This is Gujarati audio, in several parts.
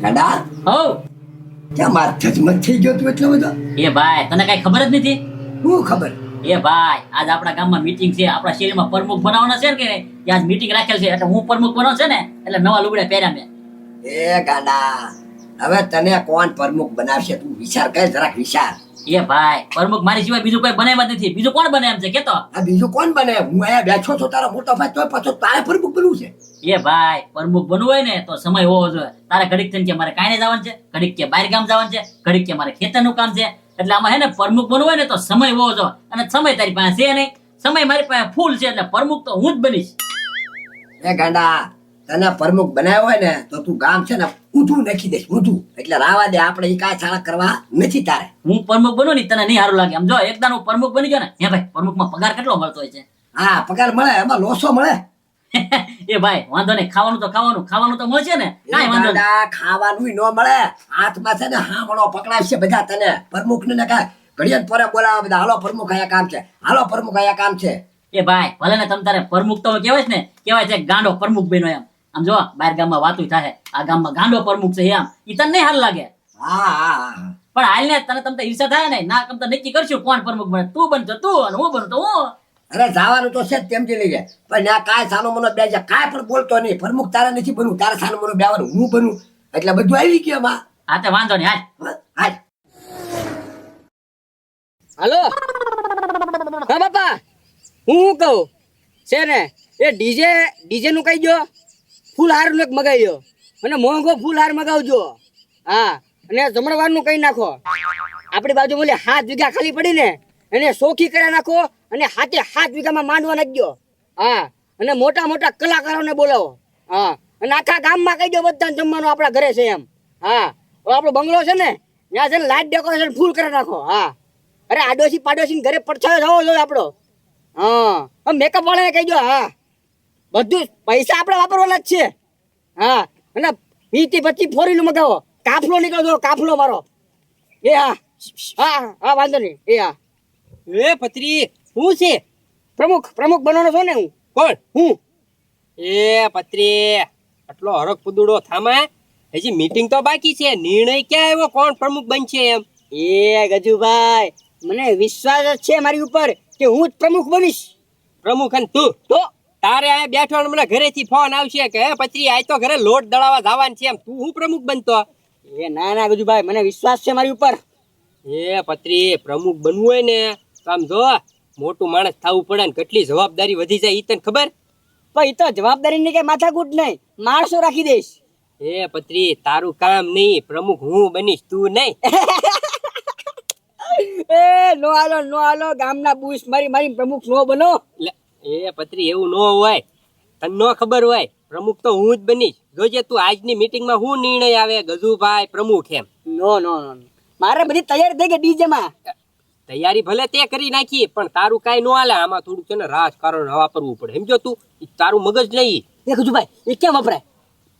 ગાડા હો ક્યાં માર જજમત થઈ ગયો તું એટલો બધો? એ ભાઈ તને કઈ ખબર જ નથી. શું ખબર? એ ભાઈ આજ આપણા ગામમાં મીટિંગ છે. આપણા શેરીમાં પ્રમુખ બનાવવાના છે કે નહીં આજ મીટિંગ રાખેલ છે એટલે હું પ્રમુખ બનાવ છે ને એટલે નવા લુગડા પહેર્યા મેં. એ ગાડા હવે તને કોણ પ્રમુખ બનાવશે તું વિચાર કર જરાક વિચાર. એ ભાઈ પ્રમુખ મારી સિવાય બીજું કોઈ બનાવ્યા જ નથી. બીજું કોણ બને એમ છે કેતો? આ બીજું કોણ બને? હું અહીંયા બેઠો છું તારો મોટો ભાઈ તોય પાછો તારે પ્રમુખ બનવું છે? એ ભાઈ પ્રમુખ બનવું હોય ને તો સમય હોવો જોઈએ. તારે ઘડીક થઈને કે મારે કાંઈ જવાનું છે, ઘડીક કે બહાર ગામ જવાનું છે, ઘડીક કે મારે ખેતરનું કામ છે. એટલે આમાં હે ને પ્રમુખ બનવું હોય ને તો સમય હોવો જોઈએ. અને સમય તારી પાસે છે નહીં. સમય મારી પાસે ફૂલ છે એટલે પ્રમુખ તો હું જ બનીશ. એ ગાંડા તને પ્રમુખ બનાવ્યો હોય ને તો તું ગામ છે ને ઊંધું નાખી દઈશ ઊંધું. એટલે રાવા દે, આપણે ઈ કાંઈ ચાળા કરવા નથી તારે. હું પ્રમુખ બનું ને તને નહીં સારું લાગે. આમ જો એકદમ હું પ્રમુખ બની ગયો ને હે ભાઈ પ્રમુખમાં પગાર કેટલો મળતો હોય છે? હા પગાર મળે, એમાં લોસો મળે. એ ભાઈ વાંધો નહીં, ખાવાનું તો ખાવાનું તો મળશે ને, કાંઈ વાંધો નહીં. ગાંડા ખાવાનું ન મળે, હાથમાં છે ને હામણો પકડાવશે બધા તને. પ્રમુખ ને કાંઈ ઘડિયાળ પોરે બોલાવે બધા, હાલો પ્રમુખ આયા કામ છે, હાલો પ્રમુખ આયા કામ છે. એ ભાઈ ભલે ને તમ તારે પ્રમુખ તો કહેવાય છે ને, કહેવાય છે ગાંડો પ્રમુખ બન્યો એમ. આમ જો બહાર ગામમાં વાતું થાય આ ગામમાં ગાંડો પ્રમુખ છે એમ, ઈ તને નહીં હાલ લાગે. હા હા હા પણ હાલ ને તને તમ ઈર્ષા થાય ને ના કમ તો નક્કી કરશું કોણ પ્રમુખ બને. તું બનતો તું અને હું બનતો હું. અરે જવાનું તો છે જ તેમ લઈ જાય, પણ ત્યાં કાંઈ સાનો મનો બે જાય, કાંઈ પણ બોલતો નહીં. પ્રમુખ તારે નથી બનવું, તારે સાનો મનો બેવાનું હું બનું. એટલે બધું આવી ગયું એમાં. હા તે વાંધો નહીં હાલ. હાલ હાલો હા બાપા, હું કહું છે ને એ ડીજે નું કહી દો, ફૂલ હાર નું એક મગાવી દો અને મોંઘો ફૂલ હાર મગાવજો. હા અને જમણવાર નું કહી નાખો. આપણી બાજુ બોલે 7 વીઘા ખાલી પડી ને એને સોખી કરી નાખો અને 7 વીઘામાં માંડવા નાખજો. હા અને મોટા મોટા કલાકારોને બોલાવો. હા અને આખા ગામમાં કહી દો બધાને જમવાનું આપણા ઘરે છે એમ. હા આપણો બંગલો છે ને ત્યાં છે ને લાઇટ ડેકોરેશન ફૂલ કરી નાખો. હા અરે આડોશી પાડોશી ઘરે પડછાયો જવો જોઈએ આપણો. હા મેકઅપ વાળાને કહી દો. હા બધું પૈસા આપણે વાપરવાના જ છે. હા અને 20-25 ફોરીનું મગાવો, કાફલો નીકળો કાફલો મારો. એ હા હા હા વાંધો નહીં. એ હા એ પત્રી શું છે? પ્રમુખ બનવાનો છો ને હું. કોણ? હું એ પત્રી આટલો હરક પુદુડો થામા, હજી મીટિંગ તો બાકી છે, નિર્ણય ક્યાં આવ્યો કોણ પ્રમુખ બનશે એમ? એ ગજુભાઈ મને વિશ્વાસ જ છે મારી ઉપર કે હું જ પ્રમુખ બનીશ. પ્રમુખ અને તું તો તારે આ બેઠો ને મને ઘરેથી ફોન આવશે કે હે પત્રી આજ તો ઘરે લોટ દળાવા જવાનું છે એમ, તું હું પ્રમુખ બનતો? એ ના ગજુભાઈ મને વિશ્વાસ છે મારી ઉપર. એ પત્રી પ્રમુખ બનવું હોય ને તો આમ જો મોટું માણસ થવું પડે ને કેટલી જવાબદારી વધી જાય ઈ તને ખબર? પણ એ તો જવાબદારીની કઈ માથાકૂટ નહીં, માણસો રાખી દઈશ. એ પત્રી તારું કામ નહીં, પ્રમુખ હું બનીશ તું નહીં. એ નો હાલો ગામના બુશ મારી પ્રમુખ નો બનો. એ પત્રી એવું ન હોય, તને ન ખબર હોય, પ્રમુખ તો હું જ બનીશ. જોજે તું આજની મીટિંગમાં હું નિર્ણય આવે ગજુભાઈ પ્રમુખ એમ. નો મારે બધી તૈયારી થઈ ગઈ ડીજે માં. તૈયારી ભલે તે કરી નાખી પણ તારું કાઈ ન હાલે. આમાં થોડું છે ને રાજકારણ હવા કરવું પડે, સમજો તું? ઈ તારું મગજ નહીં. એ ગજુભાઈ એ કેમ વપરાય?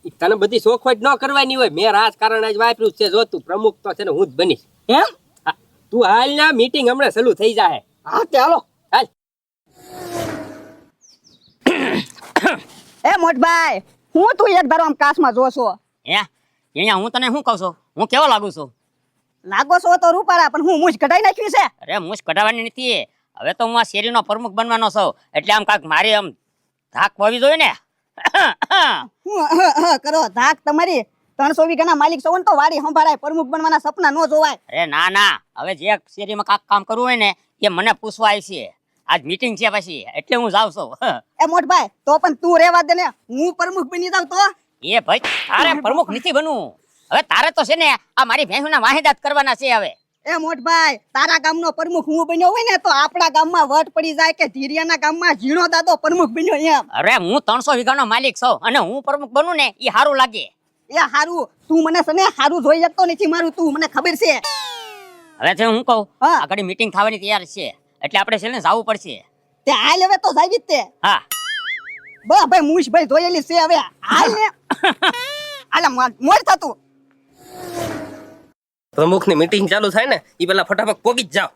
ઈ તને બધી શોખવટ ન કરવાની હોય. મેં રાજકારણ આજ વાપર્યું છે, જો તું પ્રમુખ તો છે ને હું જ બનીશ એમ. હા, તું હાલ ના, મીટિંગ હમણાં ચાલુ થઈ જાય. હા તે હાલો. હાલ. એ મોટભાઈ હું તું એક ધારો આમ કાશમાં જોશો? હે અહીંયા હું તને શું કહું છું, હું કેવો લાગુ છું? લાગો છો તો રૂપાળા, પણ હું મૂછ કઢાઈ નાખી છે. અરે મૂછ કઢાવવાની નથી. હવે તો હું આ શેરીનો પ્રમુખ બનવાનો છું એટલે આમ કાંઈક મારી આમ ધાક હોવી જોઈએ ને. કરો ધાક તમારી. 300 વીઘાના માલિક છો ને તો વાડી સંભાળાય, પ્રમુખ બનવાના સપના ન જોવાય. અરે ના હવે જે શેરીમાં કાંક કામ કરવું હોય ને એ મને પૂછવા આવી છે. આજ મીટિંગ છે પછી એટલે હું જાઉં છું. એ મોટભાઈ તો પણ તું રેવા દે ને, હું પ્રમુખ બની જાઉં તો. એ ભાઈ તારે પ્રમુખ નથી બનવું. હવે તારે તો છે ને આ મારી ભેંસના વાહિદાત કરવાના છે. હવે એ મોટભાઈ તારા ગામનો પ્રમુખ હું બન્યો હોય ને તો આપણા ગામમાં વટ પડી જાય કે ધીરિયાના ગામમાં ઝીણો દાદો પ્રમુખ બન્યો એમ. અરે હું 300 વીઘાનો માલિક છું અને હું પ્રમુખ બનું ને એ સારું લાગે. એ હારું તું મને સને હારું જોઈ શકતો નથી મારું, તું મને ખબર છે. હવે છે હું કહું હા. આગળ મીટિંગ થવાની તૈયાર છે એટલે આપણે છે ને જવું પડશે. તે હાલ હવે તો જાવી જ તે. હા બસ ભાઈ મુશ ભાઈ જોયેલી છે હવે હાલ ને. આલા મોર થતું. પ્રમુખની મીટિંગ ચાલુ થાય ને ઈ પેલા ફટાફટ પોગી જ જાવ.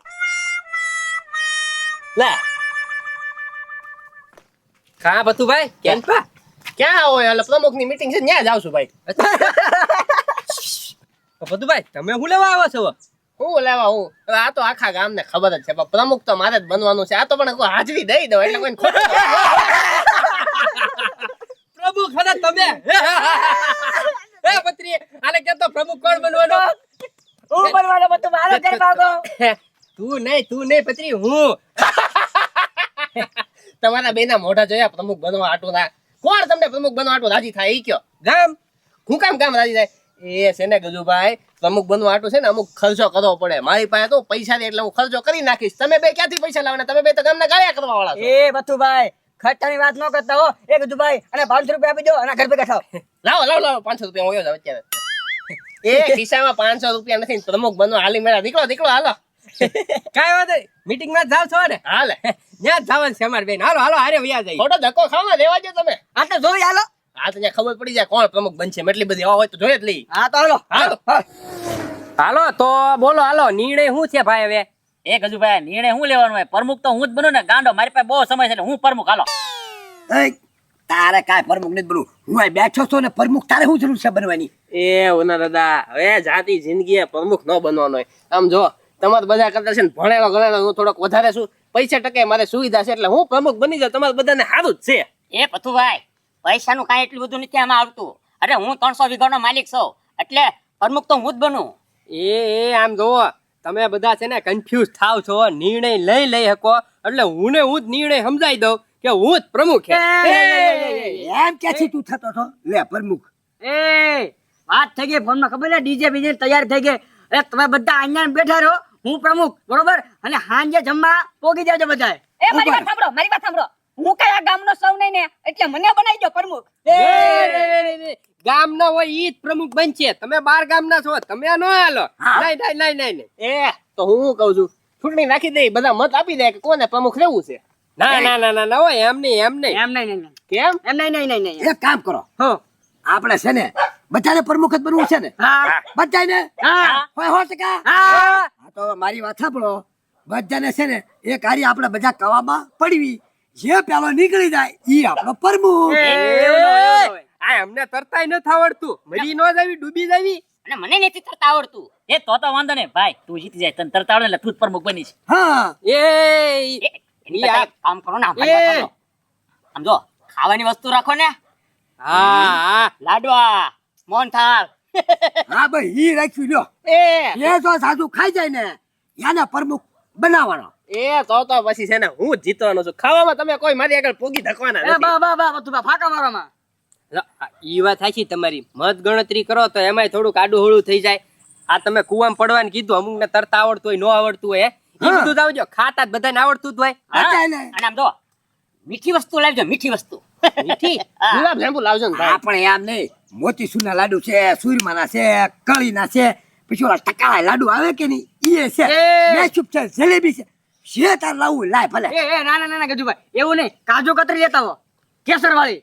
લે કા બતુભાઈ કેમ પા? ક્યાં હોય એટલે પ્રમુખ ની મીટિંગ છે ત્યાં જાવ છું ભાઈ. ભદુભાઈ તમે શું લેવા આવો છો? હું લેવા હું હવે આ તો આખા ગામને ખબર જ છે પણ પ્રમુખ તો મારે જ બનવાનું છે. આ તો પણ કોઈ હાજરી દઈ દો એટલે કોઈ ખોટું પ્રમુખ હતા તમે? એ પત્રી આને કેતો પ્રમુખ કોણ બનવાનો? હું બનવાનો બધું મારો ઘર ભાગો. તું નહીં પત્રી હું. તમારા બેના મોઢા જોયા પ્રમુખ બનવા આટું ના કોણ તમને પ્રમુખ બનવા આટું રાજી થાય ઈ કયો? ગામ હું કામ રાજી થાય? એ છે ને ગજુભાઈ પ્રમુખ બનવા આટું છે ને અમુક ખર્ચો કરવો પડે. મારી પાસે તો પૈસા નહીં એટલે હું ખર્ચો કરી નાખીશ. તમે બે ક્યાંથી પૈસા લાવવાના? તમે બે તો ગામના ગાળ્યા કરવા વાળા છો. એ બથુભાઈ ખર્ચાની વાત ન કરતા હો. એ ગજુભાઈ અને 500 રૂપિયા આપી દો અને ઘર ભેગા થાવ. લાવો 500 રૂપિયા હું જાવ અત્યારે. એ ખિસ્સામાં 500 રૂપિયા નથી. પ્રમુખ બનવા હાલી મેળા નીકળો હાલો. કાઈ વાત નહીં, મીટિંગ માં જાવ છો ને? હાલે ત્યાં જ જવાનું છે અમાર બેન. હાલો હારે વયા જાય. થોડો ધક્કો ખાવા દેવા દો તમે. આ તો જોઈ હાલો. આ તો ત્યાં ખબર પડી જાય કોણ પ્રમુખ બનશે. એટલી બધી હોય તો જોઈએ જ લઈ. હા તો હાલો. હાલો તો બોલો, હાલો નિર્ણય શું છે ભાઈ? હવે એ ગજુભાઈ નિર્ણય હું લેવાનો હોય? પ્રમુખ તો હું જ બનું ને ગાંડો. મારી પાસે બહુ સમય છે એટલે હું પ્રમુખ. હાલો. એય, તારે કાંઈ પ્રમુખ નથી બનવું. હું અહીં બેઠો છું ને પ્રમુખ તારે શું જરૂર છે બનવાની? એ ઓના દાદા હવે જાતિ જિંદગી પ્રમુખ ન બનવાનો હોય. આમ જો તમારે બધા કરતા છે ને ભણેલો ગણેલો હું થોડોક વધારે છું. પૈસા ટકે મારે સુવિધા છે એટલે હું પ્રમુખ બની જાઉં. તમારે બધાને સારું જ છે. એ પથુભાઈ પૈસાનું કાંઈ એટલું બધું નથી આમાં આવતું. અરે હું 300 વીઘાનો માલિક છું એટલે પ્રમુખ તો હું જ બનું. એ આમ જોવો તમે બધા છે ને કન્ફ્યુઝ થાવ છો. નિર્ણય લઈ શકો એટલે હું જ નિર્ણય સમજાઈ દઉં કે હું જ પ્રમુખ છે. એમ ક્યાંથી તું થતો છો? લે પ્રમુખ. એ વાત થઈ ગઈ ફોનમાં ખબર છે? ડીજે બીજે તૈયાર થઈ ગઈ. એ તમે બધા અહીંયા બેઠા રહો. હું પ્રમુખ બરોબર અને સાંજે જમવા પોગી જાજો બધા. એ મારી વાત સાંભળો. હું કઈ આ ગામનો સૌ નહીં ને એટલે મને બનાવી દો પ્રમુખ. ગામના હોય ઈ જ પ્રમુખ બનશે. તમે 12 ગામના છો, તમે ન હાલો. નહીં. એ તો હું કહું છું ચૂંટણી નાખી દઈ બધા મત આપી દે કે કોને પ્રમુખ લેવું છે. ના હોય એમ નહીં. એમ નહીં. કેમ? એમ નહીં. એક કામ કરો, હો. આપણે છે ને બધાને પ્રમુખ જ બનવું છે ને? હા. બધાને હા. હોય 100%. હા. હા તો મારી વાત સાંભળો. બધાને છે ને એ કાર્ય આપણે બધા કવામાં પડવી. જે પેલો નીકળી જાય ઈ આપણો પ્રમુખ. આ અમને તરતાય નથી આવડતું. મરી ન જાવી, ડૂબી જાવી. અને મને નથી તરતા આવડતું. એ તો વાંધો નહીં ભાઈ, તું જીતી જાય. તને તરતા આવડે એટલે તું જ પ્રમુખ બનીશ. હા એની કરતા એક કામ કરો ને મારી વાત સાંભળો. આમ જો ખાવાની વસ્તુ રાખો ને. હા લાડવા મોહનથાળ. હા ભાઈ ઈ રાખ્યું લ્યો. એ જો સાધુ ખાઈ જાય ને યાને પ્રમુખ બનાવવાનો. એ તો પછી છે ને હું જ જીતવાનો છું. ખાવામાં તમે કોઈ મારી આગળ પોગી ધકવાના એ નથી. બા બથુભા ફાકા મારવામાં. ઈ વાત સાચી તમારી. મત ગણતરી કરો તો એમાંય થોડુંક આડું હોળું થઈ જાય. આ તમે કુવામાં પડવાનું કીધું, અમુક ને તરતા આવડતું હોય, ન આવડતું હોય. ઈ બધું જ આવજો. ખાતા જ બધાને આવડતું જ હોય. બધાને. અને આમ જો મીઠી વસ્તુ લાવજો. મીઠી વસ્તુ મીઠી ગુલાબ જાંબુ લાવજો ને ભાઈ. આપણે એમ નહીં, મોતીસૂરના લાડુ છે, સુરમાના છે, કળીના છે, પછી ઓલા ટકાળા લાડુ આવે કે નહીં ઈ છે, મેસૂબ છે, જલેબી છે. જે તાર લાવવું લાય ભલે. એ ના ગજુભાઈ એવું નહીં. કાજુ કતરી લેતા હો કેસર વાળી.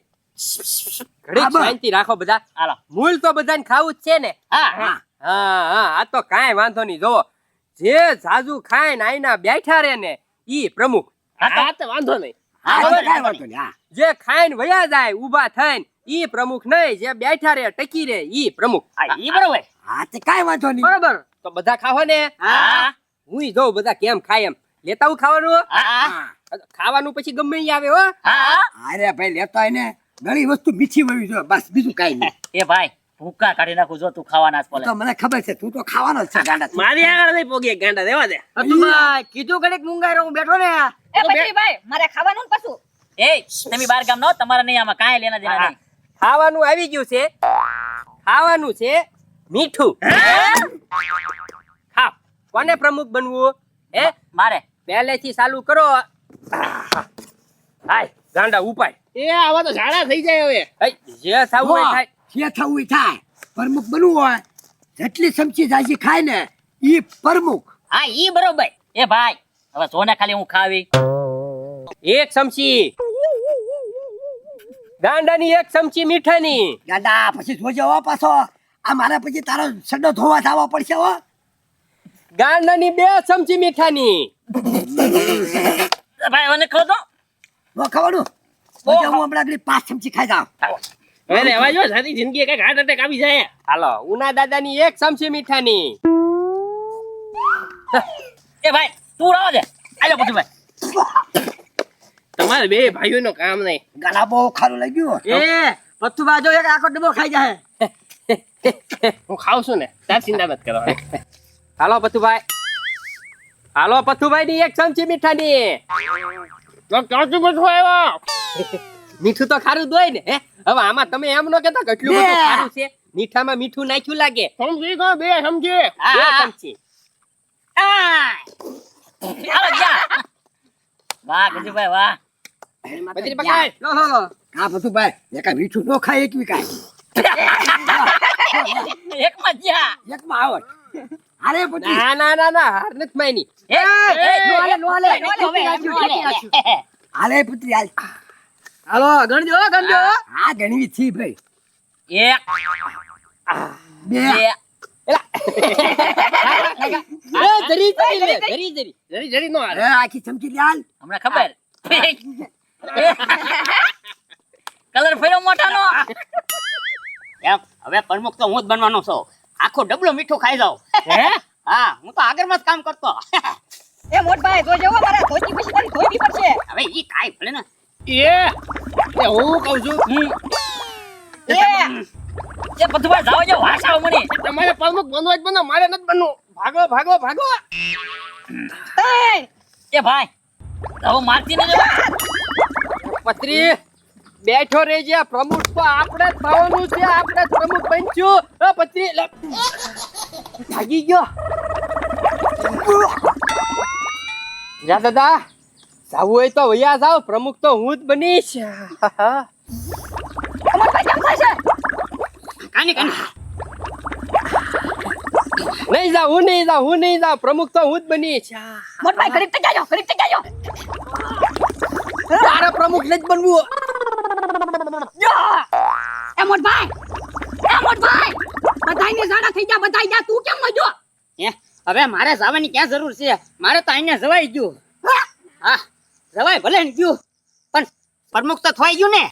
ઘડીક શાંતિ રાખો બધા. હાલો. મૂળ તો બધાને ખાવું જ છે ને. હા આ તો કાંઈ વાંધો નહીં. જોવો જે ઝાઝુ ખાય ને આઈના બેઠા રે ને ઈ પ્રમુખ. હા તો વાંધો નહીં. હા, તો કાંઈ વાંધો નહીં. હા. જે ખાઈને વયા જાય ઊભા થઈને ઈ પ્રમુખ નહીં. જે બેઠા રે ટકી રે ઈ પ્રમુખ. ઈ બરોબર. હા તે કાંઈ વાંધો નહીં. બરોબર. તો બધા ખાવો ને. હા હું જોઉં બધા કેમ ખાય એમ. લેતા હું ખાવાનું. હા ખાવાનું પછી ગમે ઈ આવે હો. હા અરે ભાઈ લેતા હોય ને ઘણી વસ્તુ મીઠી વળી જોઈએ બસ, બીજું કાંઈ નહીં. એ ભાઈ ભૂકા કાઢી નાખું જો તું ખાવાના જ પડે. તો મને ખબર છે તું તો ખાવાનો જ છે ગાંડા. મારી આગળ નહીં પોગી એક ગાંડા દેવા દે. બથુભાઈ કીધું ઘડીક મૂંગાઈ હું બેઠો ને. એ પત્રીભાઈ મારે ખાવાનું ને પાછું. એ તમે 12 ગામ નો તમારે નહીં, આમાં કાંઈ લેના દેના નહીં. ખાવાનું આવી ગયું છે. ખાવાનું છે મીઠું. ખાવ. કોને પ્રમુખ બનવું? હે મારે પહેલેથી ચાલુ કરો. હાય ગાંડા ઉપાય. એ આવા તો ઝાડા થઈ જાય હવે. જે થવું હોય થાય. જે થવું ઈ થાય. પ્રમુખ બનવું હોય જેટલી ચમચી જાજી ખાય ને ઈ પ્રમુખ. હા ઈ બરોબર. એ ભાઈ હવે સોને ખાલી હું ખાવી. એક ચમચી ગાંડાની, એક ચમચી મીઠાની. ગાંડા પછી જોજે હો પાછો. આ મારે પછી તારો સડો ધોવા જવા પડશે હો. ગાંડાની 2 ચમચી મીઠાની. ભાઈ મને કહો તો નો ખાવાનું. જોજે હું હમણાં આગળ 5 ચમચી ખાઈ જાઉં. હવે રહેવા જો સાથી જિંદગી કઈક હાર્ટ એટેક આવી જાય. હાલો ઉના દાદાની એક ચમચી મીઠાની. એ ભાઈ તું રાવ દે આજો પછી ભાઈ તમારે બે ભાઈઓનો કામ નહીં. ગાલા બહુ ખારું લાગ્યું. એ પથ્થુ બાજો એક આખો ડબ્બો ખાઈ જાય. હું ખાવ છું ને તાર ચિંતા મત કરો. હાલો પથુભાઈ, હાલો પથુભાઈ ની એક ચમચી મીઠાની. તો ક્યાંથી બધું આવ્યો? મીઠું તો ખારું જ હોય ને. હે હવે આમાં તમે એમ ન કહેતા કેટલું બધું ખારું છે. મીઠામાં મીઠું નાખ્યું લાગે. સમજી ગયો બે સમજી. બે ચમચી. હાલો જા વાહ ગજુભાઈ વાહ બત્રી પકડ. લો લો લો. હા બધું ભાઈ એકા મીઠું નો ખાય એકવી કાંઈ એકમાં જા એકમાં આવડ. અરે પછી ના ના ના ના હાર નથી માની. એ નો હાલે નો હાલે. હાલે પુત્રી હાલ. હાલો ગણજો ગણજો. આ ગણવી છી ભાઈ. એક બે બે જરી જરી લે, જરી જરી. જરી જરી નો હાલે. અરે આખી ચમચી લે હાલ. હમણાં ખબર કલર ફેરો મોટાનો એમ હવે પ્રમુખ તો હું જ બનવાનો છું. આખો ડબલો મીઠું ખાઈ જાઉં. હા હું તો આગળમાં જ કામ કરતો. એ મોટભાઈ જો જવો મારે ધોતી પછી તારી ધોતી પડશે. હવે ઈ કાઈ ભલે ને. એ હું કહું છું એ બધું ભાઈ જાવ જો વાસાવ મને તમારે પ્રમુખ બનવો જ બનો, મારે નથી બનવું. ભાગો ભાગો ભાગો. એ ભાઈ હવે મારતી ન જવા પત્રી બેઠો રહેજે. પ્રમુખ તો આપણે જ થવાનું છે. આપણે જ પ્રમુખ બનશું. પત્રી લે. ભાગી ગયો. જા દાદા જાવું હોય તો વૈયા જાવ. પ્રમુખ તો હું જ બનીશ. કાની કાની નહીં જાવ, હું નહીં જાવ, હું નહીં જાવ. પ્રમુખ તો હું જ બનીશ. મોટભાઈ ઘડીક તક જાજો ઘડીક તક જાજો. તારે પ્રમુખ નથી બનવું. એ મોટભાઈ બધાયને જાડા થઈ જા બધાય જા. તું કેમ મજો? હવે મારે જવાની ક્યાં જરૂર છે? મારે તો અહીંયા જવાઈ ગયું. હા જવાય ભલે ને ગયું પણ પ્રમુખ તો થઈ ગયું ને.